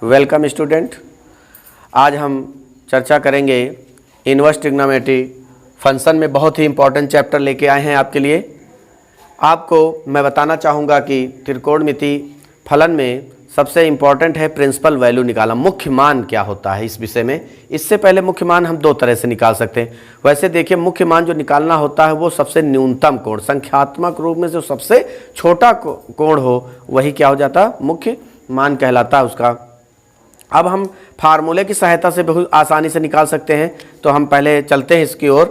Welcome student. आज हम चर्चा करेंगे इनवर्स ट्रिग्नोमेट्री फंक्शन में बहुत ही इम्पोर्टेंट चैप्टर लेके आए हैं आपके लिए। आपको मैं बताना चाहूँगा कि त्रिकोणमिति फलन में सबसे इम्पॉर्टेंट है प्रिंसिपल वैल्यू निकालना, मुख्य मान क्या होता है इस विषय में। इससे पहले मुख्य मान हम दो तरह से निकाल सकते हैं। वैसे देखिए, मुख्य मान जो निकालना होता है वो सबसे न्यूनतम कोण, संख्यात्मक रूप में जो सबसे छोटा कोण हो वही क्या हो जाता है, मुख्य मान कहलाता है उसका। अब हम फार्मूले की सहायता से बहुत आसानी से निकाल सकते हैं, तो हम पहले चलते हैं इसकी ओर।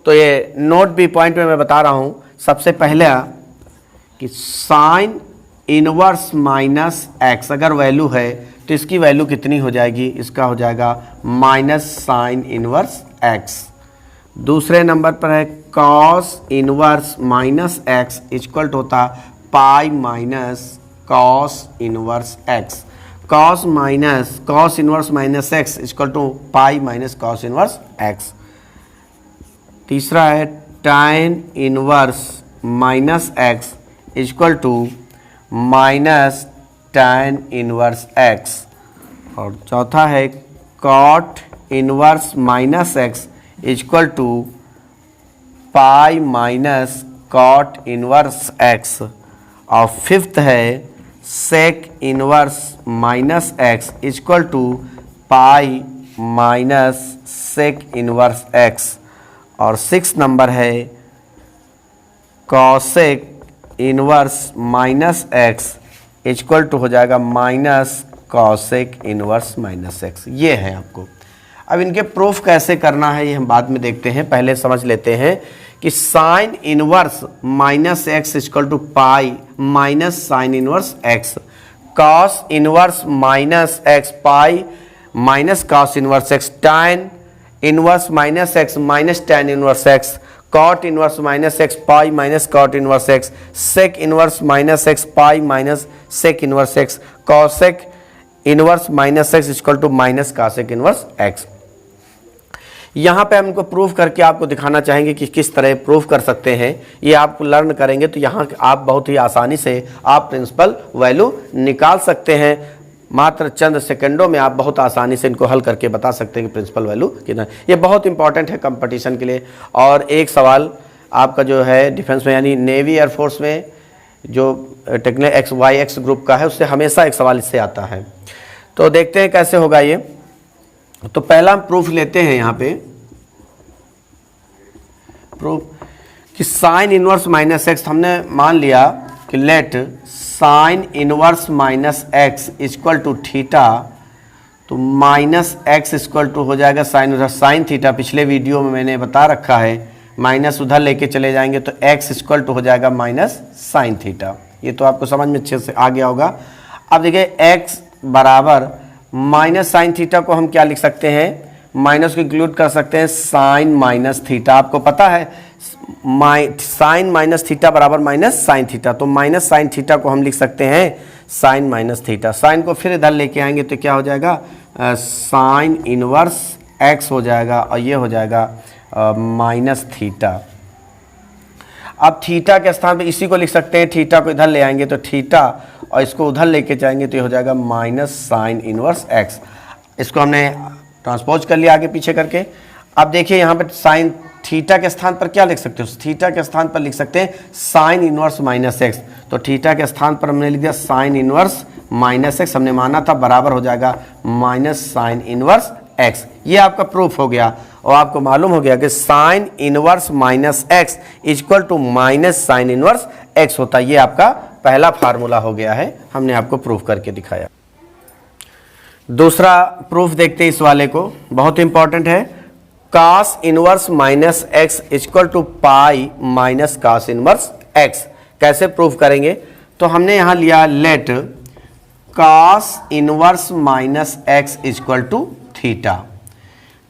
तो ये नोट बी पॉइंट में मैं बता रहा हूँ सबसे पहले कि साइन इनवर्स माइनस एक्स अगर वैल्यू है तो इसकी वैल्यू कितनी हो जाएगी, इसका हो जाएगा माइनस साइन इनवर्स एक्स। दूसरे नंबर पर है cos inverse minus x equal to होता pi minus cos inverse x. Cos inverse minus x equal to pi minus cos inverse x. तीसरा है tan inverse minus x equal to minus tan inverse x. और चौथा है cot inverse minus x equal to pi minus cot inverse x. और fifth है sec inverse minus x equal to pi minus sec inverse x. और six number है cosec inverse minus x equal to हो जाएगा minus cosec inverse minus x. ये है आपको। अब इनके प्रूफ कैसे करना है ये हम बाद में देखते हैं, पहले समझ लेते हैं कि sine inverse minus x equal to pi minus sine inverse x, cos inverse minus x pi minus cos inverse x, tan inverse minus x minus tan inverse x, cot inverse minus x pi minus cot inverse x, sec inverse minus x pi minus sec inverse x, cosec inverse minus x equal to minus cosec inverse x. यहाँ पे हम इनको proof करके आपको दिखाना चाहेंगे कि किस तरह प्रूफ कर सकते हैं। ये आप लर्न करेंगे तो यहाँ आप बहुत ही आसानी से आप प्रिंसिपल वैल्यू निकाल सकते हैं। मात्र चंद सेकंडों में आप बहुत आसानी से इनको हल करके बता सकते हैं कि प्रिंसिपल वैल्यू कितना। ये बहुत इंपॉर्टेंट है कंपटीशन के लिए। और एक सवाल आपका जो है डिफेंस में यानी नेवी एयरफोर्स में जो टेक्निकल YX ग्रुप का है उससे हमेशा एक सवाल इससे आता है। तो देखते हैं कैसे होगा ये। तो पहला हम प्रूफ लेते हैं यहाँ पे, प्रूफ कि साइन इनवर्स माइनस एक्स हमने मान लिया कि let sine inverse minus x equal to theta, तो माइनस एक्स इक्वल टू हो जाएगा साइन थीटा। पिछले वीडियो में मैंने बता रखा है, माइनस उधर लेके चले जाएंगे तो एक्स इक्वल टू हो जाएगा माइनस साइन थीटा। ये तो आपको समझ में अच्छे से आ गया होगा। अब देखिए एक्स बराबर माइनस साइन थीटा को हम क्या लिख सकते हैं, माइनस को इंक्लूड कर सकते हैं साइन माइनस थीटा। आपको पता है साइन माइनस थीटा बराबर माइनस साइन थीटा, तो माइनस साइन थीटा को हम लिख सकते हैं साइन माइनस थीटा। साइन को फिर इधर लेके आएंगे तो क्या हो जाएगा, साइन इनवर्स एक्स हो जाएगा और ये हो जाएगा माइनस थीटा। अब थीटा के स्थान पे इसी को लिख सकते हैं, थीटा को इधर ले आएंगे तो थीटा और इसको उधर लेके जाएंगे तो ये हो जाएगा माइनस साइन इनवर्स एक्स। इसको हमने ट्रांसपोज कर लिया आगे पीछे करके। अब देखिए यहाँ पे साइन थीटा के स्थान पर क्या लिख सकते हो, थीटा के स्थान पर लिख सकते हैं साइन इनवर्स माइनस एक्स। तो थीटा के स्थान पर हमने लिख दिया साइन इनवर्स माइनस एक्स, हमने माना था बराबर हो जाएगा माइनस साइन इनवर्स एक्स। ये आपका प्रूफ हो गया और आपको मालूम हो गया कि sine inverse minus x equal to minus sine inverse x होता है। ये आपका पहला फार्मूला हो गया है, हमने आपको प्रूफ करके दिखाया। दूसरा प्रूफ देखते हैं इस वाले को, बहुत इंपॉर्टेंट है। Cos inverse minus x equal to pi minus cos inverse x. कैसे प्रूफ करेंगे, तो हमने यहाँ लिया let cos inverse minus x equal to theta,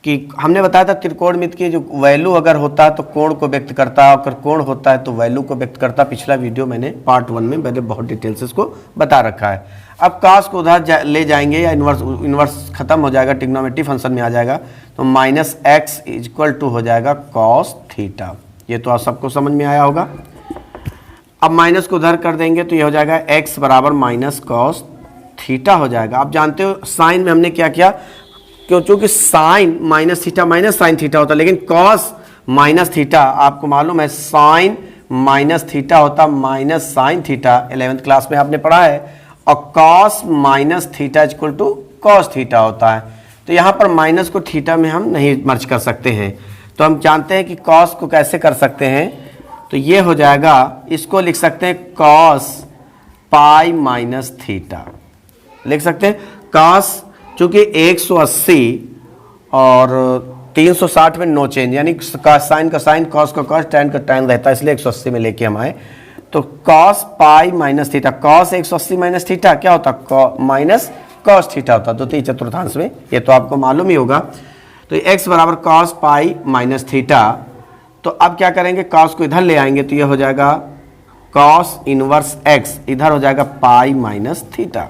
कि हमने बताया था त्रिकोणमिति की जो वैल्यू अगर होता है तो कोण को व्यक्त करता है, अगर कोण होता है तो वैल्यू को व्यक्त करता है। पिछला वीडियो मैंने पार्ट 1 में मैंने बहुत डिटेल से इसको बता रखा है। अब कॉस को उधर ले जाएंगे या इनवर्स खत्म हो जाएगा, ट्रिग्नोमेट्री फंक्शन में आ जाएगा, तो माइनस एक्स इक्वल टू हो जाएगा कॉस थीटा। ये तो आप सबको समझ में आया होगा। अब माइनस को उधर कर देंगे तो ये हो जाएगा एक्स बराबर माइनस कॉस थीटा हो जाएगा। आप जानते हो साइन में हमने क्या किया, क्योंकि sine minus theta minus sine theta होता है, लेकिन कॉस माइनस थीटा आपको मालूम है साइन माइनस थीटा होता minus sine theta, 11th class में आपने पढ़ा है। और cos minus theta equal to cos theta होता है। तो यहाँ पर माइनस को थीटा में हम नहीं मर्ज कर सकते हैं, तो हम जानते हैं कि कॉस को कैसे कर सकते हैं। तो ये हो जाएगा, इसको लिख सकते हैं कॉस पाई माइनस थीटा, लिख सकते हैं कॉस, चूंकि 180 और 360 में नो चेंज, यानी साइन का साइन, कॉस का कॉस, टैन का टैन रहता है, इसलिए 180 में लेके हम आए। तो cos pi minus theta, cos 180 minus theta क्या होता, माइनस कॉस थीटा होता द्वितीय चतुर्थांश में, ये तो आपको मालूम ही होगा। तो x बराबर कॉस पाई माइनस थीटा। तो अब क्या करेंगे, कॉस को इधर ले आएंगे तो ये हो जाएगा कॉस इनवर्स x, इधर हो जाएगा पाई माइनस थीटा।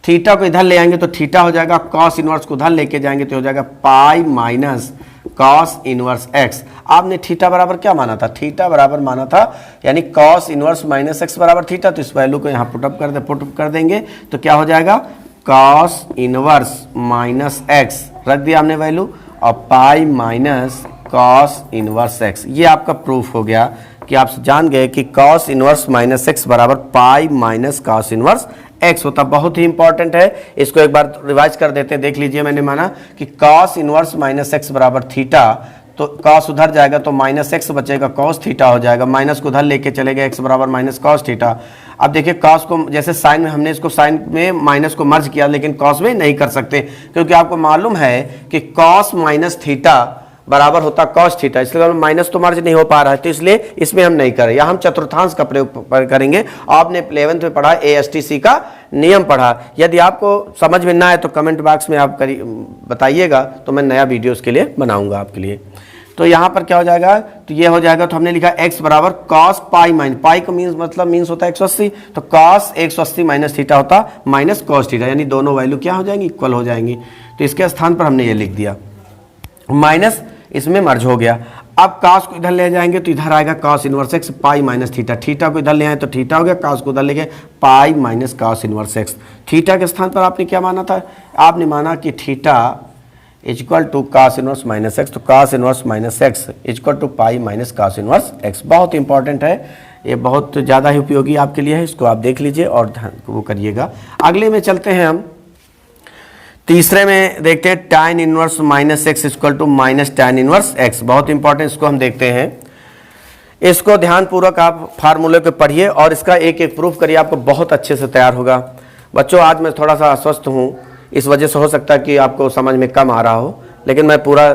थीटा को इधर ले आएंगे तो थीटा हो जाएगा, कॉस इनवर्स को उधर लेके जाएंगे तो हो जाएगा pi minus cos inverse x। आपने थीटा बराबर क्या माना था, थीटा बराबर माना था यानी कॉस इनवर्स माइनस x बराबर थीटा। तो इस वैल्यू को यहाँ पुटअप कर देंगे तो क्या हो जाएगा, कॉस इनवर्स माइनस x रख दिया हमने वैल्यू, और पाई माइनस कॉस इनवर्स x। ये आपका प्रूफ हो गया कि आप जान गए कि कॉस इनवर्स माइनस x बराबर pi minus cos inverse x होता। बहुत ही इंपॉर्टेंट है, इसको एक बार रिवाइज कर देते हैं। देख लीजिए, मैंने माना कि कॉस इनवर्स माइनस x बराबर थीटा, तो कॉस उधर जाएगा तो माइनस x बचेगा, कॉस थीटा हो जाएगा, माइनस को उधर लेके चलेगा, x बराबर माइनस कॉस थीटा। अब देखिए कॉस को, जैसे साइन में हमने इसको साइन में माइनस को मर्ज किया, लेकिन कॉस में नहीं कर सकते, क्योंकि आपको मालूम है कि कॉस माइनस थीटा बराबर होता कॉस थीटा, इसलिए माइनस तो मर्ज नहीं हो पा रहा है, तो इसलिए इसमें हम नहीं करें, या हम चतुर्थांश का प्रयोग करेंगे। आपने 11th में पढ़ा ASTC का नियम पढ़ा। यदि आपको समझ में ना आए तो कमेंट बॉक्स में आप बताइएगा, तो मैं नया वीडियो उसके लिए बनाऊंगा आपके लिए। तो यहाँ पर क्या हो जाएगा, तो ये हो जाएगा, तो हमने लिखा x बराबर कॉस पाई माइनस, पाई का मीन्स होता है 180, तो कॉस 180 माइनस थीटा होता माइनस कॉस थीटा, यानी दोनों वैल्यू क्या हो जाएंगी, इक्वल हो जाएंगी। तो इसके स्थान पर हमने ये लिख दिया, माइनस इसमें मर्ज हो गया। अब कॉस को इधर ले जाएंगे तो इधर आएगा कॉस इनवर्स x पाई माइनस थीटा, थीटा को इधर ले आए तो थीटा हो गया, कॉस को उधर ले गए पाई minus cos inverse x। Theta के स्थान पर आपने क्या माना था, आपने माना कि theta equal to cos inverse minus x, तो cos inverse minus x equal to pi minus cos inverse x। बहुत इंपॉर्टेंट है, ये बहुत ज़्यादा ही उपयोगी आपके लिए है, इसको आप देख लीजिए और वो करिएगा। अगले में चलते हैं हम, तीसरे में देखते हैं tan inverse minus x equal to minus tan inverse x। बहुत इंपॉर्टेंट, इसको हम देखते हैं। इसको ध्यानपूर्वक आप फार्मूले को पढ़िए और इसका एक एक प्रूफ करिए, आपको बहुत अच्छे से तैयार होगा। बच्चों आज मैं थोड़ा सा अस्वस्थ हूँ, इस वजह से हो सकता है कि आपको समझ में कम आ रहा हो, लेकिन मैं पूरा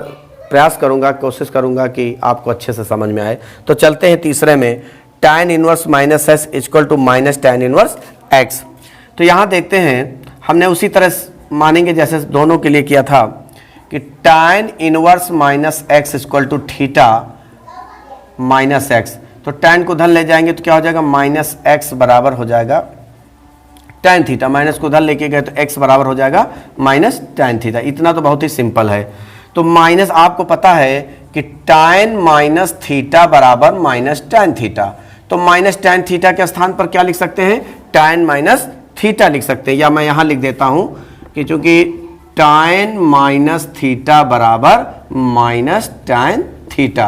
प्रयास करूँगा, कोशिश करूँगा कि आपको अच्छे से समझ में आए। तो चलते हैं तीसरे में, tan inverse minus s equal to minus tan inverse x। तो यहाँ देखते हैं, हमने उसी तरह मानेंगे जैसे दोनों के लिए किया था कि tan inverse minus x equal to theta minus x। तो tan को उधर ले जाएंगे तो क्या हो जाएगा, माइनस x बराबर हो जाएगा tan थीटा, माइनस को उधर लेके गए तो x बराबर हो जाएगा माइनस tan थीटा। इतना तो बहुत ही सिंपल है। तो माइनस, आपको पता है कि tan माइनस थीटा बराबर माइनस tan थीटा, तो माइनस tan थीटा के स्थान पर क्या लिख सकते हैं, tan माइनस थीटा लिख सकते हैं। या मैं यहाँ लिख देता हूँ कि चूंकि tan माइनस थीटा बराबर माइनस tan थीटा,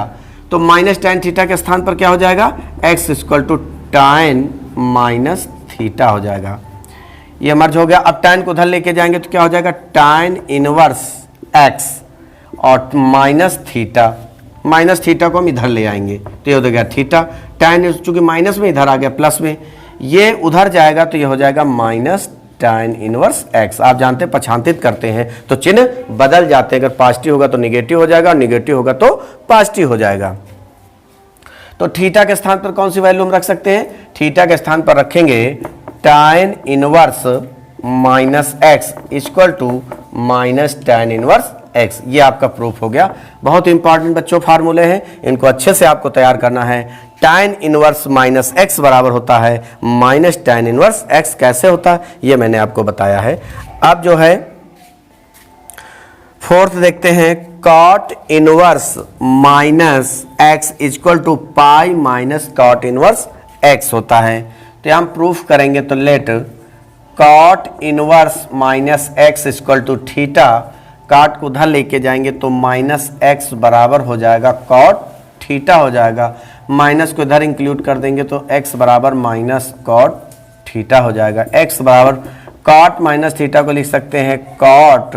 तो माइनस tan थीटा के स्थान पर क्या हो जाएगा, x equal to tan minus theta हो जाएगा। ये मर्ज हो गया। अब tan को उधर लेके जाएंगे तो क्या हो जाएगा, tan इनवर्स x और माइनस थीटा को हम इधर ले आएंगे तो ये हो गया थीटा। tan चूंकि माइनस में इधर आ गया प्लस में, ये उधर जाएगा तो ये हो जाएगा माइनस tan इनवर्स x। आप जानते हैं पक्षांतरित करते हैं तो चिन्ह बदल जाते हैं, अगर पॉजिटिव होगा तो निगेटिव हो जाएगा, निगेटिव होगा तो पॉजिटिव हो जाएगा। तो थीटा के स्थान पर कौन सी वैल्यू हम रख सकते हैं, थीटा के स्थान पर रखेंगे tan inverse minus x equal to minus tan inverse x। ये आपका प्रूफ हो गया। बहुत इंपॉर्टेंट बच्चों फार्मूले हैं, इनको अच्छे से आपको तैयार करना है। tan इनवर्स माइनस x बराबर होता है माइनस tan इनवर्स x। कैसे होता है ये मैंने आपको बताया है। अब जो है फोर्थ देखते हैं, cot inverse minus x equal to pi minus cot inverse x होता है। तो हम प्रूफ करेंगे तो let cot inverse minus x equal to theta, cot को उधर लेके जाएंगे तो माइनस एक्स बराबर हो जाएगा कॉट थीटा हो जाएगा, माइनस को इधर इंक्लूड कर देंगे तो एक्स बराबर माइनस कॉट थीटा हो जाएगा। एक्स बराबर कॉट माइनस थीटा को लिख सकते हैं कॉट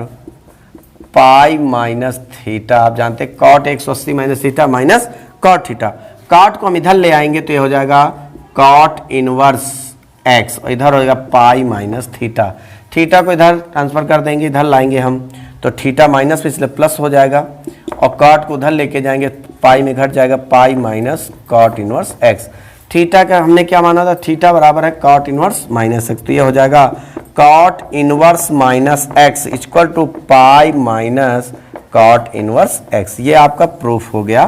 पाई माइनस थीटा। आप जानते हैं cot 180 minus theta minus cot theta. Cot को हम इधर ले आएंगे तो ये हो जाएगा कॉट इनवर्स एक्स, और इधर हो जाएगा पाई माइनस थीटा। थीटा को इधर ट्रांसफर कर देंगे, इधर लाएंगे हम तो थीटा माइनस में इसलिए प्लस हो जाएगा, और कॉट को उधर लेके जाएंगे पाई में घट जाएगा pi minus cot inverse x. Theta का हमने क्या माना था, थीटा बराबर है कॉट इनवर्स माइनस एक्स, तो ये हो जाएगा cot inverse minus x equal to pi minus cot inverse x. ये आपका प्रूफ हो गया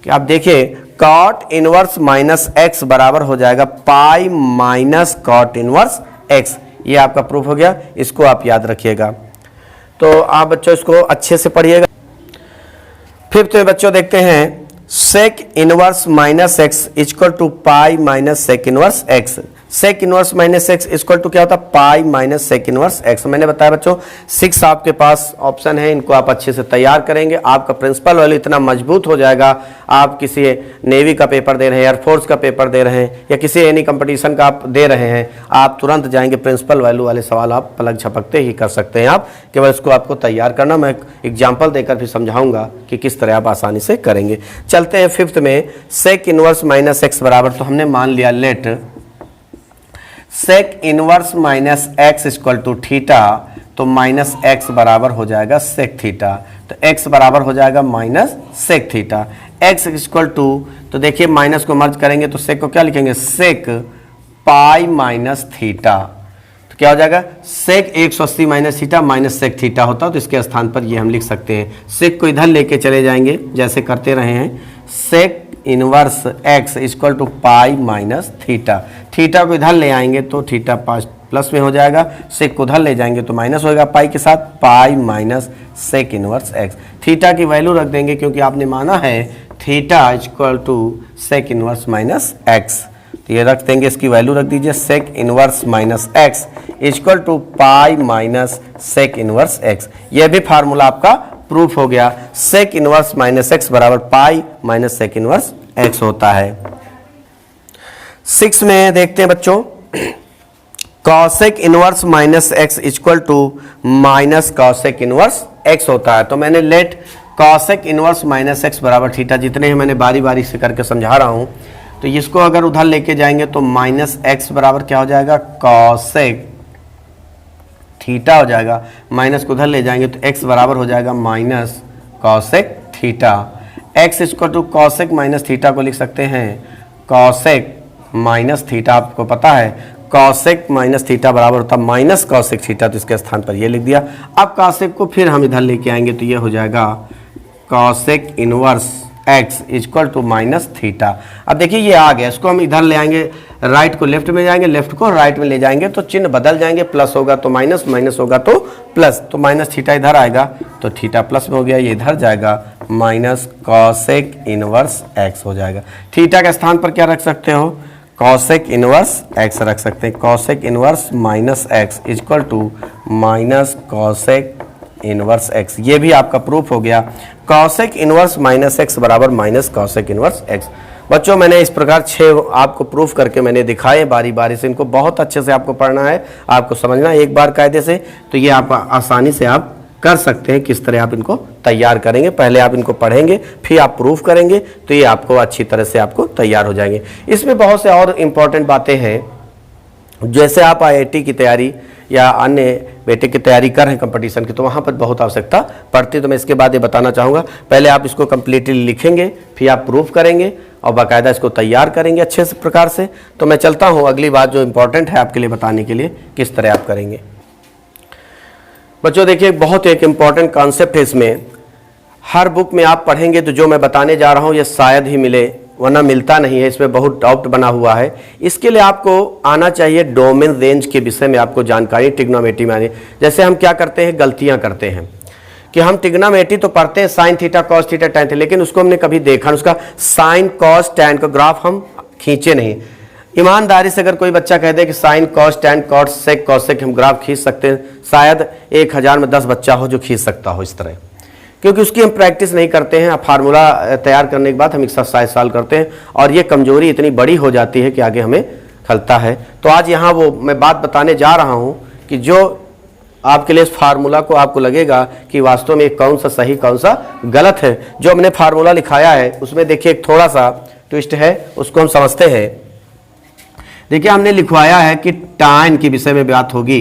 कि आप देखिए कॉट इनवर्स माइनस एक्स बराबर हो जाएगा pi minus cot inverse x. ये आपका प्रूफ हो गया, इसको आप याद रखिएगा। तो आप बच्चों इसको अच्छे से पढ़िएगा। फिफ्थ में बच्चों देखते हैं sec inverse minus x equal to pi minus sec inverse x. Sec inverse minus x equal to क्या होता है, pi minus sec inverse x. मैंने बताया बच्चों 6 आपके पास ऑप्शन है, इनको आप अच्छे से तैयार करेंगे, आपका प्रिंसिपल वैल्यू इतना मजबूत हो जाएगा। आप किसी नेवी का पेपर दे रहे हैं, एयरफोर्स का पेपर दे रहे हैं, या किसी एनी कंपटीशन का आप दे रहे हैं, आप तुरंत जाएंगे प्रिंसिपल वैल्यू वाले सवाल आप पलक झपकते ही कर सकते हैं। आप केवल इसको आपको तैयार करना, मैं एग्जाम्पल देकर भी समझाऊंगा कि किस तरह आप आसानी से करेंगे। चलते हैं फिफ्थ में, सेक इनवर्स माइनस एक्स बराबर, तो हमने मान लिया let sec inverse minus x equal to theta, तो माइनस एक्स बराबर हो जाएगा सेक थीटा, तो एक्स बराबर हो जाएगा minus sec theta. X equal to, तो देखिए माइनस को मर्ज करेंगे तो सेक को क्या लिखेंगे, सेक पाई माइनस थीटा, तो क्या हो जाएगा sec 180 minus theta minus sec theta होता, तो इसके स्थान पर ये हम लिख सकते हैं। सेक को इधर लेके चले जाएंगे जैसे करते रहे हैं, sec inverse x equal to pi minus theta. Theta को इधर ले आएंगे तो थीटा प्लस में हो जाएगा, सेक को उधर ले जाएंगे तो माइनस होएगा पाई के साथ, pi minus sec inverse x. Theta की वैल्यू रख देंगे क्योंकि आपने माना है theta equal to sec inverse minus x, तो ये रख देंगे, इसकी वैल्यू रख दीजिए sec inverse minus x equal to pi minus sec inverse x. यह भी फार्मूला आपका प्रूफ हो गया, सेक इनवर्स माइनस एक्स बराबर pi minus sec inverse x होता है। 6 में देखते हैं बच्चों, cosec inverse minus x equal to minus cosec inverse x होता है। तो मैंने let cosec inverse minus x बराबर थीटा, जितने हैं मैंने बारी बारी से करके समझा रहा हूं, तो इसको अगर उधर लेके जाएंगे तो माइनस एक्स बराबर क्या हो जाएगा, कॉसेक थीटा हो जाएगा। माइनस को उधर ले जाएंगे तो x बराबर हो जाएगा minus cosec theta. x equal to cosec minus theta को लिख सकते हैं कॉसेक माइनस थीटा। आपको पता है कॉसेक माइनस थीटा बराबर होता है माइनस कॉसेक थीटा, तो इसके स्थान पर ये लिख दिया। अब कॉसेक को फिर हम इधर लेके आएंगे तो ये हो जाएगा cosec inverse x equal to minus theta. अब देखिए ये आ गया, इसको हम इधर ले आएंगे, राइट को लेफ्ट में जाएंगे, लेफ्ट को राइट में ले जाएंगे तो चिन्ह बदल जाएंगे, प्लस होगा तो माइनस, माइनस होगा तो प्लस, तो माइनस थीटा इधर आएगा तो थीटा प्लस में हो गया, ये इधर जाएगा माइनस कॉसेक इनवर्स एक्स हो जाएगा। थीटा के स्थान पर क्या रख सकते हो, कॉसेक इनवर्स एक्स रख सकते हैं, cosec inverse minus x equal to minus cosec inverse x. ये भी आपका प्रूफ हो गया, कॉसेक इनवर्स माइनस एक्स बराबर माइनस कॉसेक इनवर्स एक्स। बच्चों मैंने इस प्रकार 6 आपको प्रूफ करके मैंने दिखाए बारी बारी से, इनको बहुत अच्छे से आपको पढ़ना है, आपको समझना है एक बार कायदे से, तो ये आप आसानी से आप कर सकते हैं। किस तरह आप इनको तैयार करेंगे, पहले आप इनको पढ़ेंगे फिर आप प्रूफ करेंगे तो ये आपको अच्छी तरह से आपको तैयार हो जाएंगे। इसमें बहुत से और इम्पॉर्टेंट बातें हैं, जैसे आप IIT की तैयारी या अन्य बेटे की तैयारी कर रहे हैं कंपटीशन की, तो वहाँ पर बहुत आवश्यकता पड़ती है। तो मैं इसके बाद ये बताना चाहूँगा, पहले आप इसको कम्प्लीटली लिखेंगे, फिर आप प्रूफ करेंगे और बाकायदा इसको तैयार करेंगे अच्छे से प्रकार से। तो मैं चलता हूँ अगली बात जो इम्पोर्टेंट है आपके लिए बताने के लिए, किस तरह आप करेंगे। बच्चों देखिए बहुत एक इम्पॉर्टेंट कॉन्सेप्ट है इसमें, हर बुक में आप पढ़ेंगे तो जो मैं बताने जा रहा हूँ ये शायद ही मिले, वरना मिलता नहीं है, इसमें बहुत डाउट बना हुआ है। इसके लिए आपको आना चाहिए डोमेन रेंज के विषय में आपको जानकारी, ट्रिग्नोमेट्री में आने। जैसे हम क्या करते हैं, गलतियां करते हैं कि हम ट्रिग्नोमेट्री तो पढ़ते हैं sine theta cos theta tan theta, लेकिन उसको हमने कभी देखा नहीं, उसका साइन कॉस टैन का ग्राफ हम खींचे नहीं। ईमानदारी से अगर कोई बच्चा कह दे कि sine cos tan cot sec cosec हम ग्राफ खींच सकते हैं, शायद 1000 में 10 बच्चा हो जो खींच सकता हो इस तरह, क्योंकि उसकी हम प्रैक्टिस नहीं करते हैं। फार्मूला तैयार करने के बाद हम एक्सरसाइज सॉल्व करते हैं और ये कमजोरी इतनी बड़ी हो जाती है कि आगे हमें खलता है। तो आज यहाँ वो मैं बात बताने जा रहा हूँ कि जो आपके लिए इस फार्मूला को आपको लगेगा कि वास्तव में कौन सा सही कौन सा गलत है। जो हमने फार्मूला लिखाया है उसमें देखिए एक थोड़ा सा ट्विस्ट है, उसको हम समझते हैं। देखिए हमने लिखवाया है कि टाइन के विषय में बात होगी,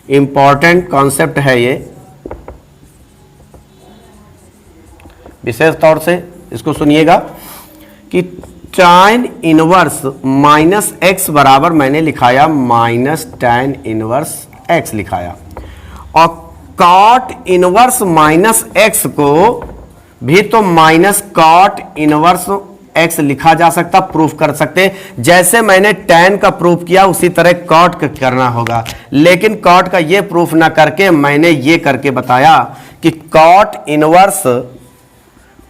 इंपॉर्टेंट कॉन्सेप्ट है ये, विशेष तौर से इसको सुनिएगा कि tan इनवर्स माइनस एक्स बराबर मैंने लिखाया माइनस tan इनवर्स एक्स लिखाया, और cot इनवर्स माइनस एक्स को भी तो माइनस cot इनवर्स एक्स लिखा जा सकता, प्रूफ कर सकते। जैसे मैंने tan का प्रूफ किया उसी तरह cot का करना होगा, लेकिन cot का ये प्रूफ ना करके मैंने ये करके बताया कि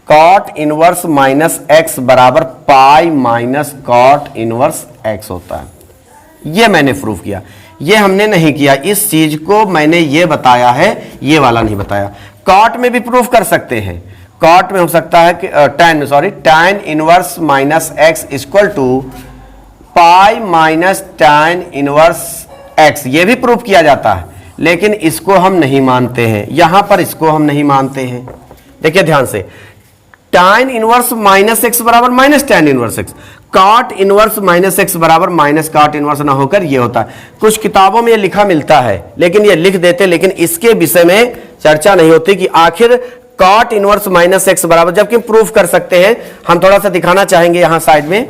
cot इनवर्स माइनस एक्स बराबर pi minus cot inverse x होता है। ये मैंने प्रूफ किया, ये हमने नहीं किया, इस चीज को मैंने ये बताया है, ये वाला नहीं बताया। cot में भी प्रूफ कर सकते हैं, cot में हो सकता है कि tan inverse minus x equal to pi minus tan inverse x, ये भी प्रूफ किया जाता है, लेकिन इसको हम नहीं मानते हैं। यहां पर इसको हम नहीं मानते हैं। देखिए ध्यान से, tan इनवर्स माइनस एक्स बराबर minus tan inverse x, cot inverse minus x बराबर माइनस cot इनवर्स ना होकर ये होता है। कुछ किताबों में ये लिखा मिलता है, लेकिन ये लिख देते, लेकिन इसके विषय में चर्चा नहीं होती कि आखिर cot इनवर्स माइनस एक्स बराबर, जबकि प्रूफ कर सकते हैं। हम थोड़ा सा दिखाना चाहेंगे यहां साइड में।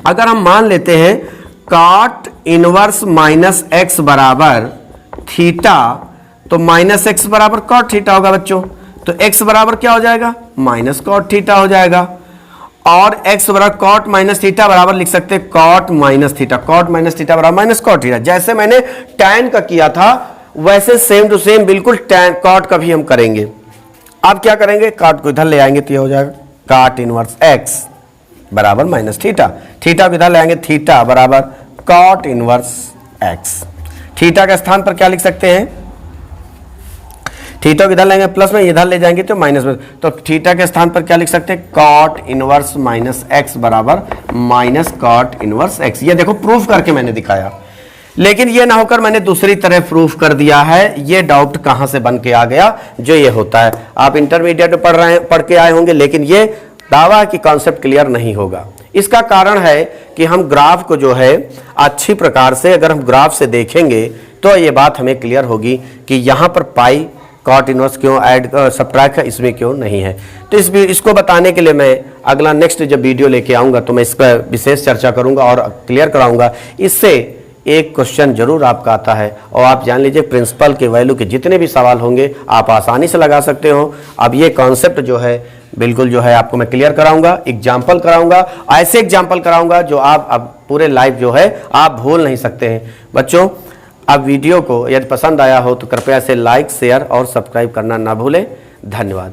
अगर हम मान लेते हैं cot इनवर्स माइनस एक्स बराबर थीटा, तो माइनस एक्स बराबर cot थीटा होगा बच्चों, तो x बराबर क्या हो जाएगा, माइनस cot थीटा हो जाएगा, और x बराबर cot माइनस थीटा बराबर लिख सकते हैं cot minus theta, cot minus theta बराबर माइनस cot थीटा। जैसे मैंने tan का किया था वैसे सेम टू सेम बिल्कुल tan cot का भी हम करेंगे। आप क्या करेंगे, cot को इधर ले आएंगे तो ये हो जाएगा cot इनवर्स x बराबर माइनस थीटा, थीटा को इधर ले आएंगे, थीटा बराबर cot इनवर्स x। थीटा के स्थान पर क्या लिख सकते हैं, थीटा को इधर लेंगे प्लस में, इधर ले जाएंगे तो माइनस में, तो थीटा के स्थान पर क्या लिख सकते हैं, cot इनवर्स माइनस एक्स बराबर माइनस cot इनवर्स एक्स। ये देखो प्रूफ करके मैंने दिखाया, लेकिन ये ना होकर मैंने दूसरी तरह प्रूफ कर दिया है। ये डाउट कहां से बन के आ गया, जो ये होता है। आप इंटरमीडिएट में पढ़ के आए होंगे, लेकिन ये दावा कि कॉन्सेप्ट क्लियर नहीं होगा। इसका कारण है कि हम ग्राफ को जो है अच्छी प्रकार से अगर हम ग्राफ से देखेंगे तो ये बात हमें क्लियर होगी कि यहाँ पर पाई cot इनवर्स क्यों ऐड सब्ट्रैक्ट है, इसमें क्यों नहीं है। तो इसको बताने के लिए मैं अगला नेक्स्ट जब वीडियो लेके आऊँगा तो मैं इस पर विशेष चर्चा करूँगा और क्लियर कराऊँगा। इससे एक क्वेश्चन जरूर आपका आता है, और आप जान लीजिए प्रिंसिपल के वैल्यू के जितने भी सवाल होंगे आप आसानी से लगा सकते हो। अब ये कॉन्सेप्ट जो है बिल्कुल जो है आपको मैं क्लियर कराऊंगा, एग्जाम्पल कराऊंगा, ऐसे एग्जाम्पल कराऊंगा जो आप अब पूरे लाइफ जो है आप भूल नहीं सकते हैं। बच्चों, अब वीडियो को यदि पसंद आया हो तो कृपया से लाइक शेयर और सब्सक्राइब करना ना भूलें। धन्यवाद।